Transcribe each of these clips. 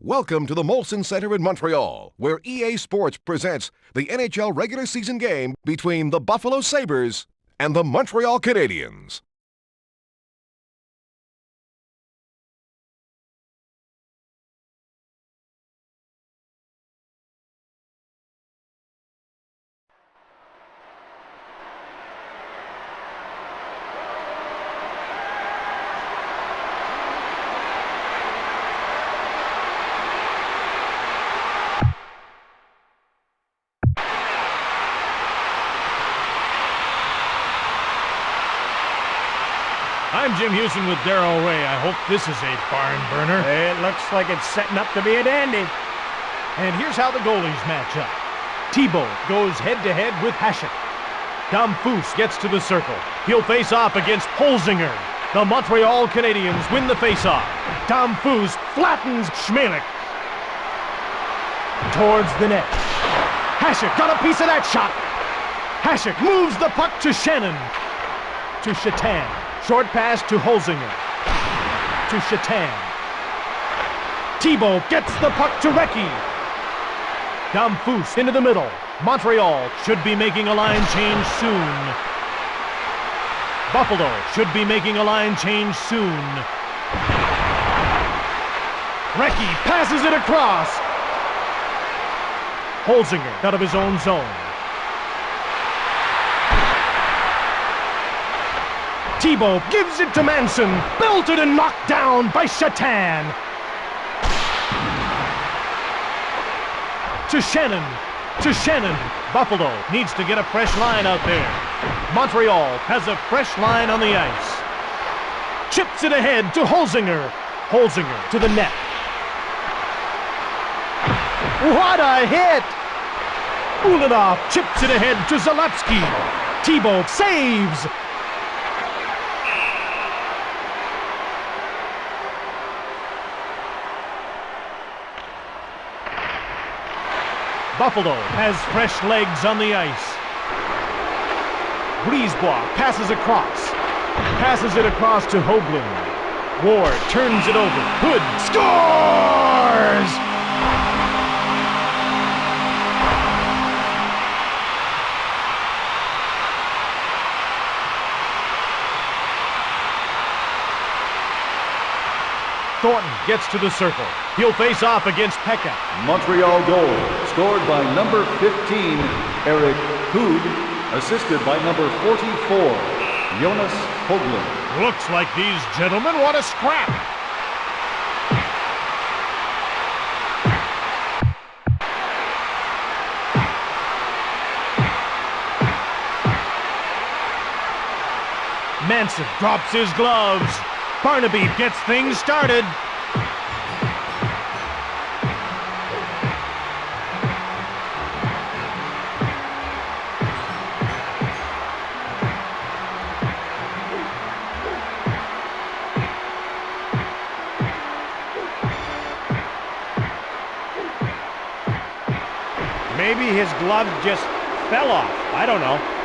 Welcome to the Molson Center in Montreal, where EA Sports presents the NHL regular season game between the Buffalo Sabres and the Montreal Canadiens. I'm Jim Houston with Darryl Ray. I hope this is a barn burner. It looks like it's setting up to be a dandy. And here's how the goalies match up. Thibault goes head-to-head with Hasek. Damphousse gets to the circle. He'll face off against Holzinger. The Montreal Canadiens win the face-off. Damphousse flattens Schmelik towards the net. Hasek got a piece of that shot. Hasek moves the puck to Shannon. To Chatan. Short pass to Holzinger. To Chatan. Thibault gets the puck to Recchi. Damphousse into the middle. Montreal should be making a line change soon. Buffalo should be making a line change soon. Recchi passes it across. Holzinger out of his own zone. Thibault gives it to Manson. Belted and knocked down by Chatan. To Shannon. To Shannon. Buffalo needs to get a fresh line out there. Montreal has a fresh line on the ice. Chips it ahead to Holzinger. Holzinger to the net. What a hit! Ulanov chips it ahead to Zalapsky. Thibault saves. Buffalo has fresh legs on the ice. Brisebois passes across. Passes it across to Hoagland. Ward turns it over. Hood scores! Thornton gets to the circle. He'll face off against Pekka. Montreal goal, scored by number 15, Eric Hood, assisted by number 44, Jonas Hoagland. Looks like these gentlemen want to scrap. Manson drops his gloves. Barnaby gets things started. Maybe his glove just fell off. I don't know.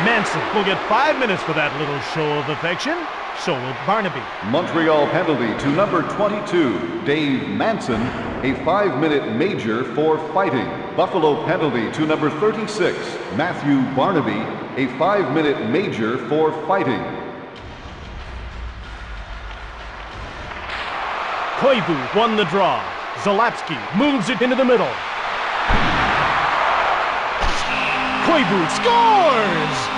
Manson will get 5 minutes for that little show of affection. So will Barnaby. Montreal penalty to number 22, Dave Manson, a 5-minute major for fighting. Buffalo penalty to number 36, Matthew Barnaby, a 5-minute major for fighting. Koivu won the draw. Zalapsky moves it into the middle. Koivu scores!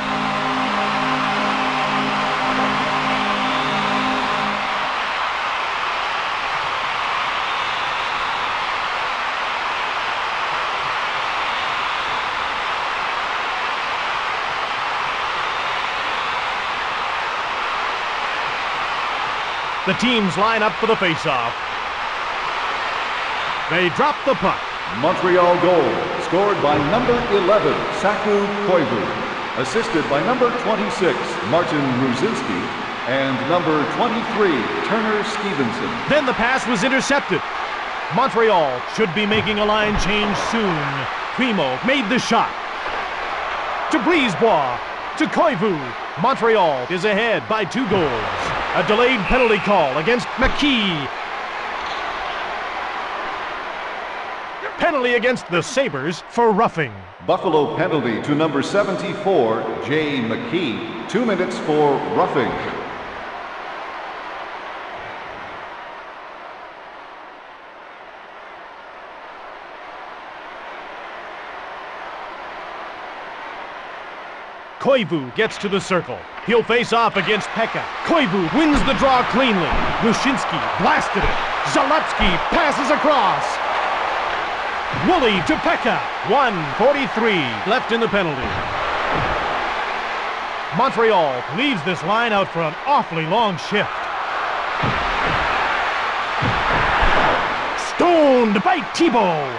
The teams line up for the faceoff. They drop the puck. Montreal goal, scored by number 11, Saku Koivu. Assisted by number 26, Martin Ruzinski, and number 23, Turner Stevenson. Then the pass was intercepted. Montreal should be making a line change soon. Primo made the shot. To Brisebois. To Koivu. Montreal is ahead by 2 goals. A delayed penalty call against McKee. Penalty against the Sabres for roughing. Buffalo penalty to number 74, Jay McKee. 2 minutes for roughing. Koivu gets to the circle. He'll face off against Pekka. Koivu wins the draw cleanly. Wyshynski blasted it. Zalapski passes across. Woolley to Pekka. 1:43 left in the penalty. Montreal leaves this line out for an awfully long shift. Stoned by Thibault.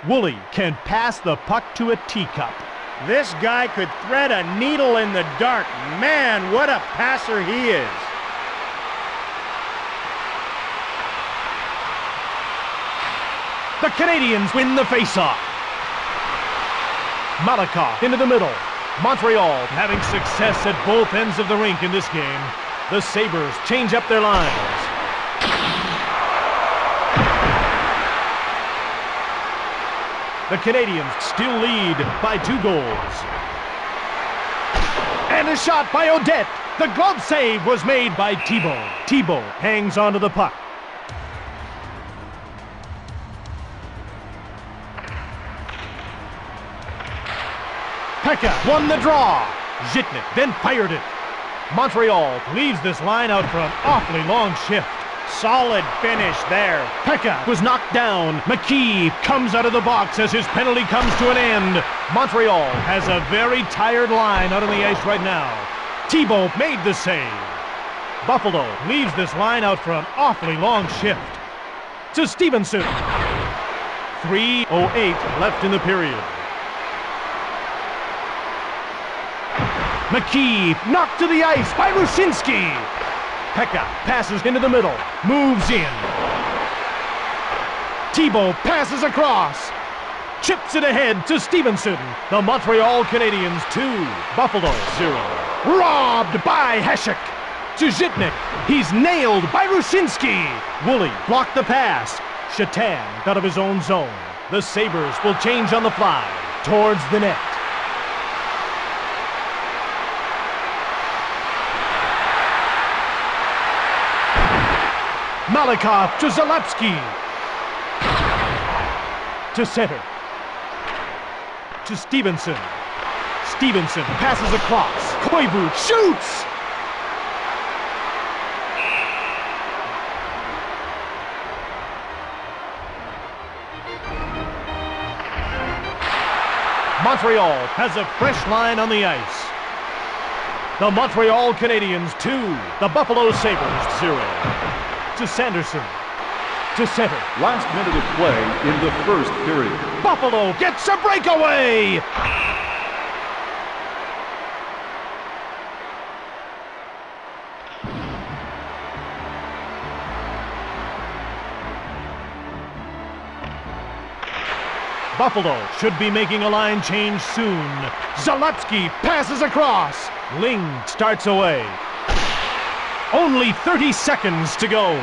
Woolley can pass the puck to a teacup. This guy could thread a needle in the dark. Man, what a passer he is. The Canadiens win the faceoff. Malakoff into the middle. Montreal having success at both ends of the rink in this game. The Sabres change up their lines. The Canadiens still lead by 2 goals. And a shot by Odette. The glove save was made by Thibault. Thibault hangs onto the puck. Pekka won the draw. Zhitnik then fired it. Montreal leaves this line out for an awfully long shift. Solid finish there. Pekka was knocked down. McKee comes out of the box as his penalty comes to an end. Montreal has a very tired line out on the ice right now. Thibault made the save. Buffalo leaves this line out for an awfully long shift. To Stevenson. 3:08 left in the period. McKee knocked to the ice by Wyshynski. Pekka passes into the middle, moves in. Thibault passes across, chips it ahead to Stevenson. The Montreal Canadiens 2, Buffalo 0. Robbed by Hasek. To Zhitnik, he's nailed by Wyshynski. Woolley blocked the pass. Shatan out of his own zone. The Sabres will change on the fly towards the net. Malakoff to Zalapski. To center. To Stevenson. Stevenson passes across. Koivu shoots! Montreal has a fresh line on the ice. The Montreal Canadiens 2, the Buffalo Sabres 0. To Sanderson. To center. Last minute of play in the first period. Buffalo gets a breakaway! Buffalo should be making a line change soon. Zalapski passes across. Ling starts away. Only 30 seconds to go.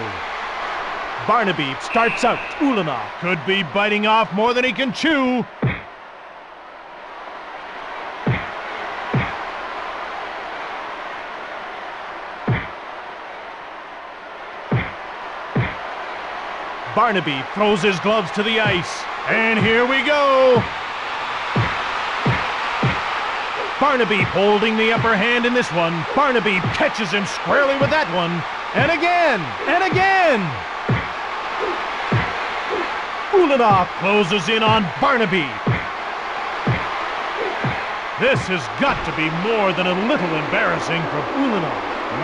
Barnaby starts out. Ulanov could be biting off more than he can chew. Barnaby throws his gloves to the ice. And here we go. Barnaby holding the upper hand in this one. Barnaby catches him squarely with that one. And again, and again. Ulanov closes in on Barnaby. This has got to be more than a little embarrassing for Ulanov.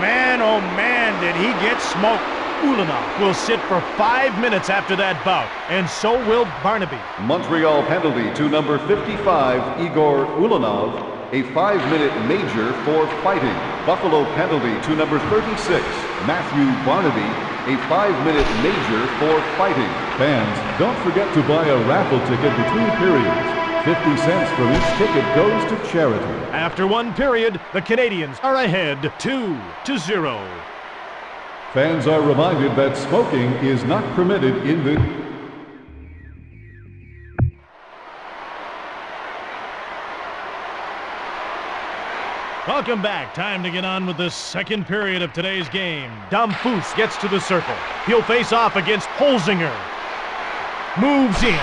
Man, oh man, did he get smoked. Ulanov will sit for 5 minutes after that bout, and so will Barnaby. Montreal penalty to number 55, Igor Ulanov, a 5-minute major for fighting. Buffalo penalty to number 36, Matthew Barnaby, a 5-minute major for fighting. Fans, don't forget to buy a raffle ticket between periods. 50 cents from each ticket goes to charity. After one period, the Canadians are ahead 2-0. Fans are reminded that smoking is not permitted in the... Welcome back. Time to get on with the second period of today's game. Damphus gets to the circle. He'll face off against Holzinger. Moves in.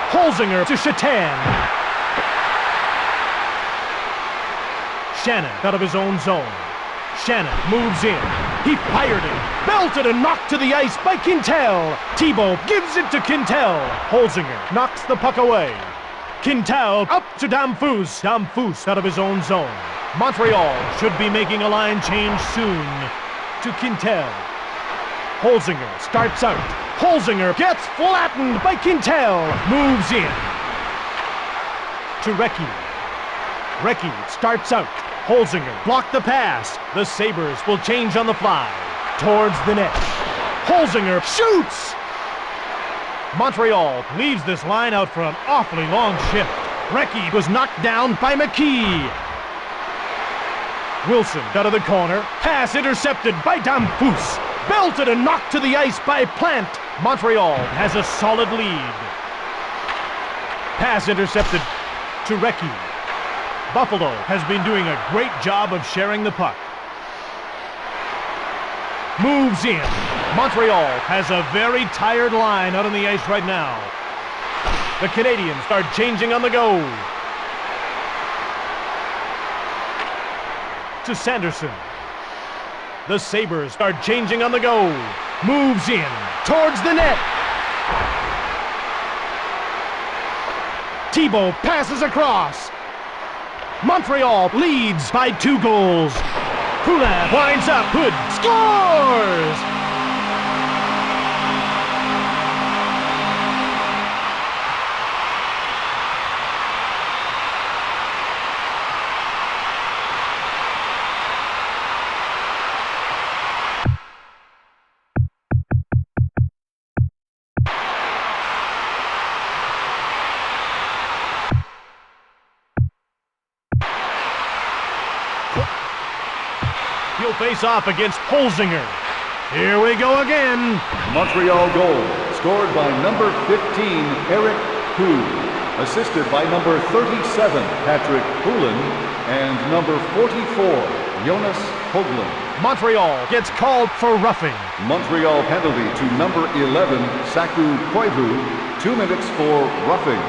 Holzinger to Shatan. Shannon out of his own zone. Shannon moves in. He fired it. Belted and knocked to the ice by Quintal. Thibault gives it to Quintal. Holzinger knocks the puck away. Quintal up to Damphus. Damphus out of his own zone. Montreal should be making a line change soon to Quintal. Holzinger starts out. Holzinger gets flattened by Quintal. Moves in to Recchi. Recchi starts out. Holzinger blocked the pass. The Sabres will change on the fly. Towards the net. Holzinger shoots! Montreal leaves this line out for an awfully long shift. Recchi was knocked down by McKee. Wilson out of the corner. Pass intercepted by Damphus. Belted and knocked to the ice by Plant. Montreal has a solid lead. Pass intercepted to Recchi. Buffalo has been doing a great job of sharing the puck. Moves in. Montreal has a very tired line out on the ice right now. The Canadians are changing on the go. To Sanderson. The Sabres are changing on the go. Moves in towards the net. Thibault passes across. Montreal leads by 2 goals. Poulin winds up. Hood scores! He'll face off against Holzinger. Here we go again. Montreal goal, scored by number 15, Eric Hu. Assisted by number 37, Patrick Poulin, and number 44, Jonas Hoagland. Montreal gets called for roughing. Montreal penalty to number 11, Saku Koivu. 2 minutes for roughing.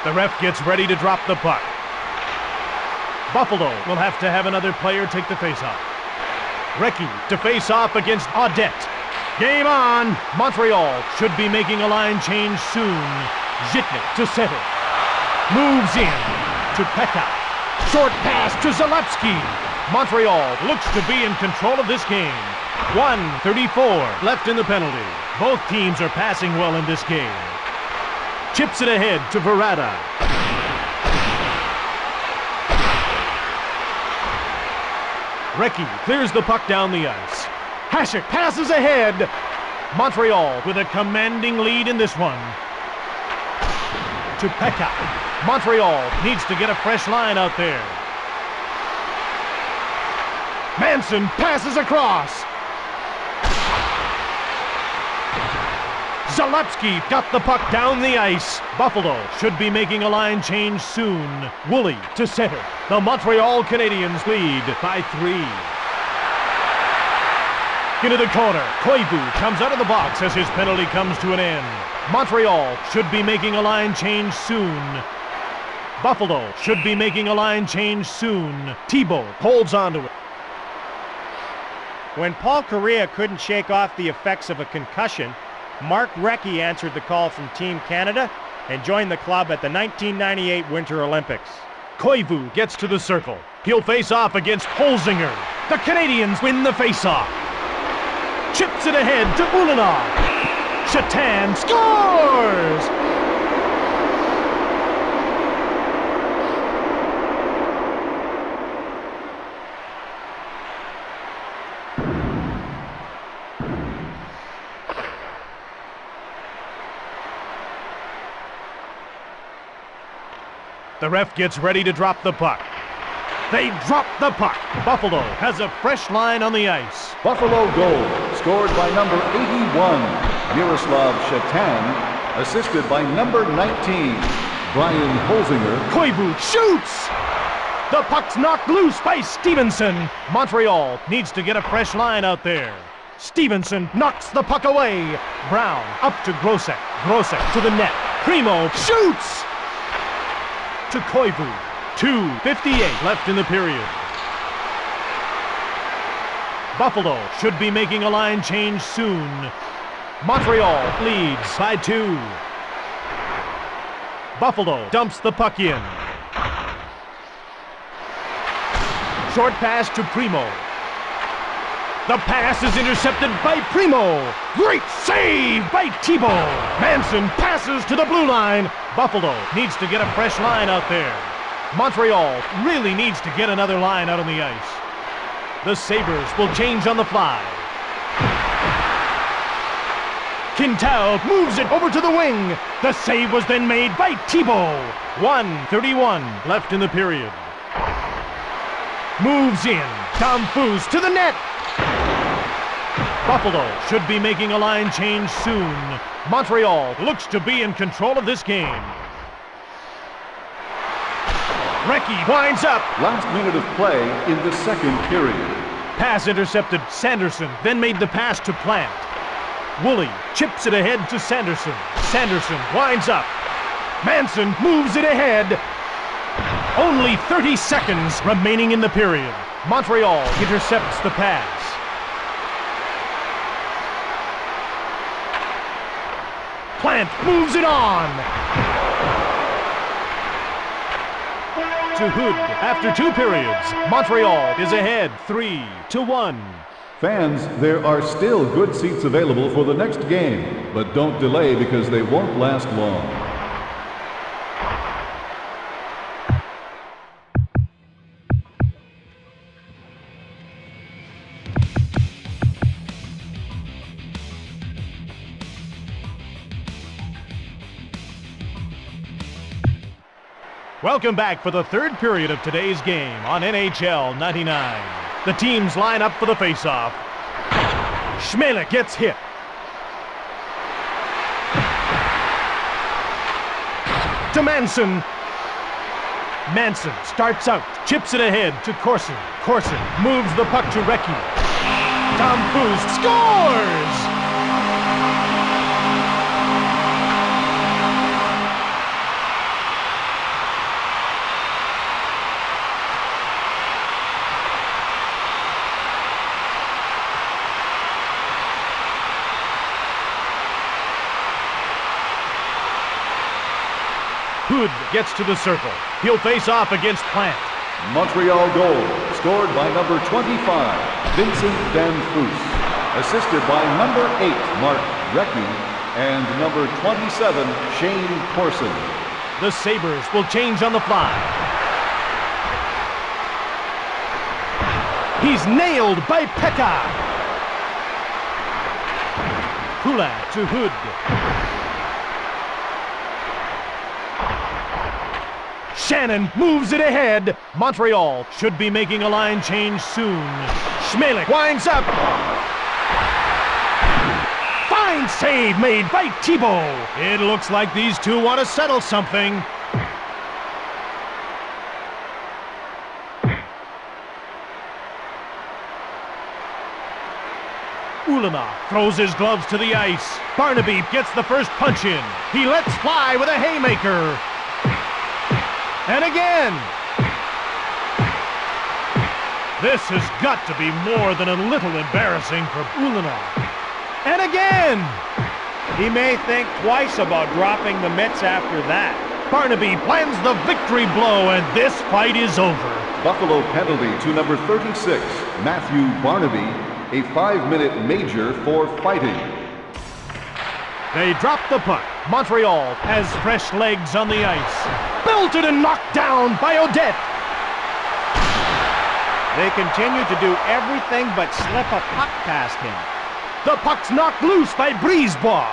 The ref gets ready to drop the puck. Buffalo will have to have another player take the faceoff. Recchi to face off against Audette. Game on! Montreal should be making a line change soon. Zhitnik to center. Moves in to Pekka. Short pass to Zalewski. Montreal looks to be in control of this game. 1:34 left in the penalty. Both teams are passing well in this game. Chips it ahead to Verada. Recchi clears the puck down the ice. Hasek passes ahead. Montreal with a commanding lead in this one. To Pekka. Montreal needs to get a fresh line out there. Manson passes across. Zalewski got the puck down the ice. Buffalo should be making a line change soon. Woolley to center. The Montreal Canadiens lead by 3. Into the corner. Koivu comes out of the box as his penalty comes to an end. Montreal should be making a line change soon. Buffalo should be making a line change soon. Thibault holds on to it. When Paul Kariya couldn't shake off the effects of a concussion, Mark Recchi answered the call from Team Canada and joined the club at the 1998 Winter Olympics. Koivu gets to the circle. He'll face off against Holzinger. The Canadians win the faceoff. Chips it ahead to Ulanov. Shatan scores! The ref gets ready to drop the puck. They drop the puck. Buffalo has a fresh line on the ice. Buffalo goal, scored by number 81, Miroslav Shatan, assisted by number 19, Brian Holzinger. Koivu shoots! The puck's knocked loose by Stevenson. Montreal needs to get a fresh line out there. Stevenson knocks the puck away. Brown up to Grosek. Grosek to the net. Primo shoots! To Koivu. 2:58 left in the period. Buffalo should be making a line change soon. Montreal leads by 2. Buffalo dumps the puck in. Short pass to Primo. The pass is intercepted by Primo. Great save by Thibault. Manson passes to the blue line. Buffalo needs to get a fresh line out there. Montreal really needs to get another line out on the ice. The Sabres will change on the fly. Quintal moves it over to the wing. The save was then made by Thibault. 1:31 left in the period. Moves in. Tom Foose to the net. Buffalo should be making a line change soon. Montreal looks to be in control of this game. Recchi winds up. Last minute of play in the second period. Pass intercepted. Sanderson then made the pass to Plant. Woolley chips it ahead to Sanderson. Sanderson winds up. Manson moves it ahead. Only 30 seconds remaining in the period. Montreal intercepts the pass. Plant moves it on. To Hood. After 2 periods, Montreal is ahead 3-1. Fans, there are still good seats available for the next game, but don't delay because they won't last long. Welcome back for the third period of today's game on NHL 99. The teams line up for the faceoff. Schmelek gets hit. To Manson. Manson starts out, chips it ahead to Corson. Corson moves the puck to Recchi. Tom Foose scores! Hood gets to the circle. He'll face off against Plant. Montreal goal, scored by number 25, Vincent Danfus, assisted by number 8, Mark Recchi, and number 27, Shane Corson. The Sabres will change on the fly. He's nailed by Pekka. Poulin to Hood. Shannon moves it ahead. Montreal should be making a line change soon. Schmelek winds up. Fine save made by Thibault. It looks like these two want to settle something. Ulanov throws his gloves to the ice. Barnaby gets the first punch in. He lets fly with a haymaker. And again! This has got to be more than a little embarrassing for Ulanov. And again! He may think twice about dropping the mitts after that. Barnaby plans the victory blow, and this fight is over. Buffalo penalty to number 36, Matthew Barnaby, a 5-minute major for fighting. They drop the puck. Montreal has fresh legs on the ice. Belted and knocked down by Odette. They continue to do everything but slip a puck past him. The puck's knocked loose by Brisebois.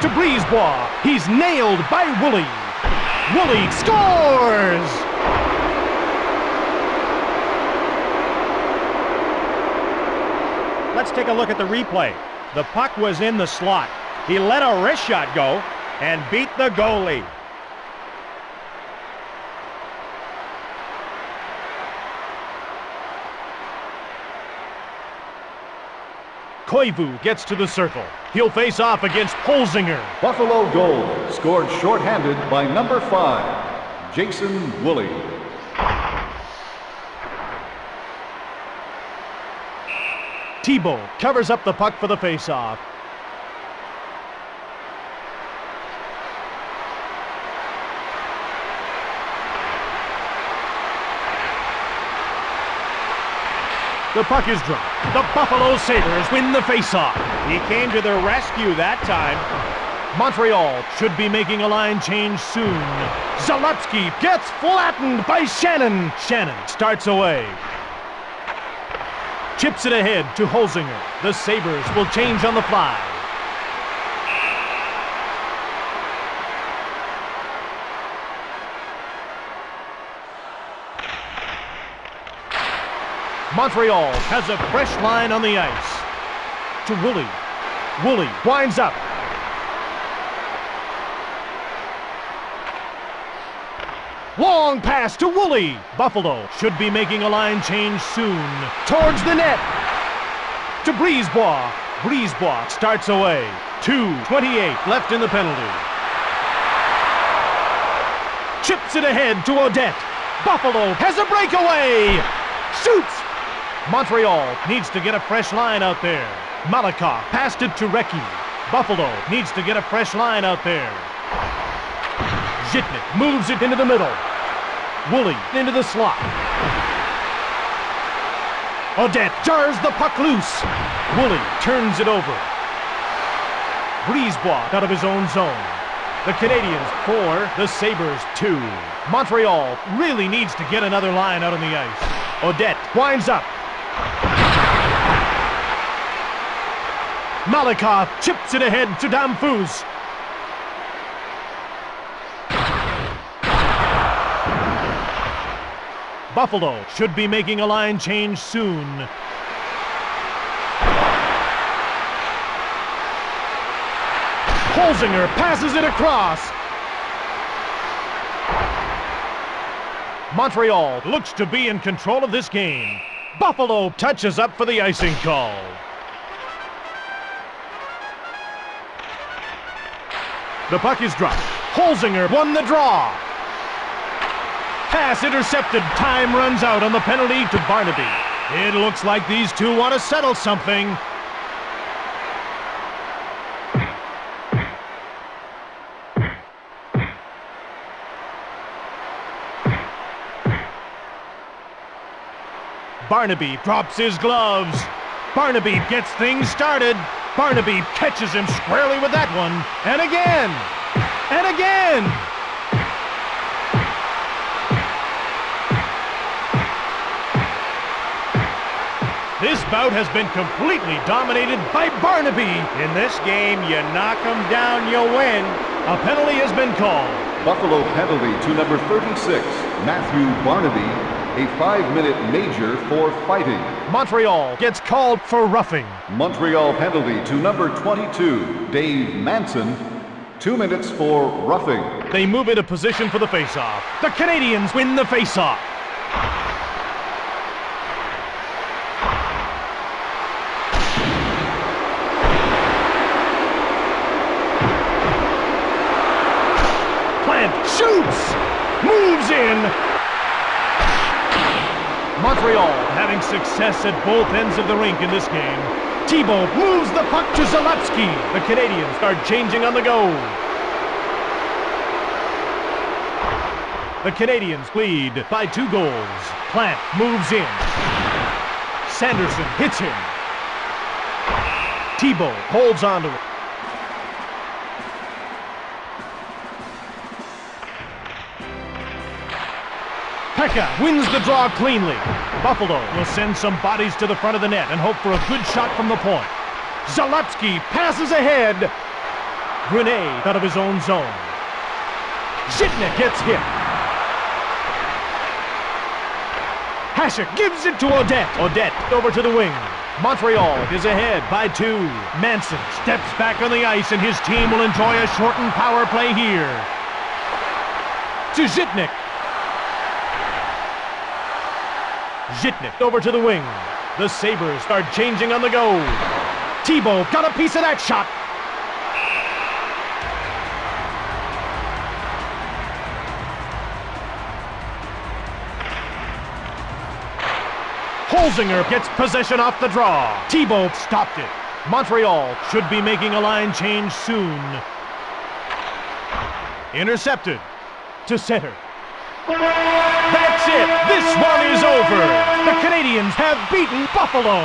To Brisebois. He's nailed by Woolley. Woolley scores! Let's take a look at the replay. The puck was in the slot. He let a wrist shot go and beat the goalie. Koivu gets to the circle. He'll face off against Holzinger. Buffalo goal, scored shorthanded by number 5, Jason Woolley. Thibault covers up the puck for the face-off. The puck is dropped. The Buffalo Sabres win the face-off. He came to their rescue that time. Montreal should be making a line change soon. Zalapsky gets flattened by Shannon. Shannon starts away. Chips it ahead to Holzinger. The Sabres will change on the fly. Montreal has a fresh line on the ice. To Woolley. Woolley winds up. Long pass to Woolley. Buffalo should be making a line change soon. Towards the net. To Brisebois. Brisebois starts away. 2:28 left in the penalty. Chips it ahead to Odette. Buffalo has a breakaway. Shoots. Montreal needs to get a fresh line out there. Malakoff passed it to Recchi. Buffalo needs to get a fresh line out there. Zhitnik moves it into the middle. Woolley into the slot. Odette jars the puck loose. Woolley turns it over. Brisebois out of his own zone. The Canadiens 4, the Sabres 2. Montreal really needs to get another line out on the ice. Odette winds up. Malakoff chips it ahead to Damphousse. Buffalo should be making a line change soon. Holzinger passes it across. Montreal looks to be in control of this game. Buffalo touches up for the icing call. The puck is dropped. Holzinger won the draw. Pass intercepted. Time runs out on the penalty to Barnaby. It looks like these two want to settle something. Barnaby drops his gloves. Barnaby gets things started. Barnaby catches him squarely with that one. And again. And again. This bout has been completely dominated by Barnaby. In this game, you knock them down, you win. A penalty has been called. Buffalo penalty to number 36, Matthew Barnaby, a 5-minute major for fighting. Montreal gets called for roughing. Montreal penalty to number 22, Dave Manson, 2 minutes for roughing. They move into position for the faceoff. The Canadiens win the faceoff. Plant shoots, moves in. Montreal having success at both ends of the rink in this game. Thibault moves the puck to Zalewski. The Canadians are changing on the go. The Canadians lead by 2 goals. Plant moves in. Sanderson hits him. Thibault holds on to it. Pekka wins the draw cleanly. Buffalo will send some bodies to the front of the net and hope for a good shot from the point. Zalewski passes ahead. Grenade out of his own zone. Zhitnik gets hit. Hasek gives it to Odette. Odette over to the wing. Montreal is ahead by 2. Manson steps back on the ice and his team will enjoy a shortened power play here. To Zhitnik. Zhitnik over to the wing. The Sabres start changing on the go. Thibault got a piece of that shot. Holzinger gets possession off the draw. Thibault stopped it. Montreal should be making a line change soon. Intercepted to center. That's it! This one is over! The Canadians have beaten Buffalo!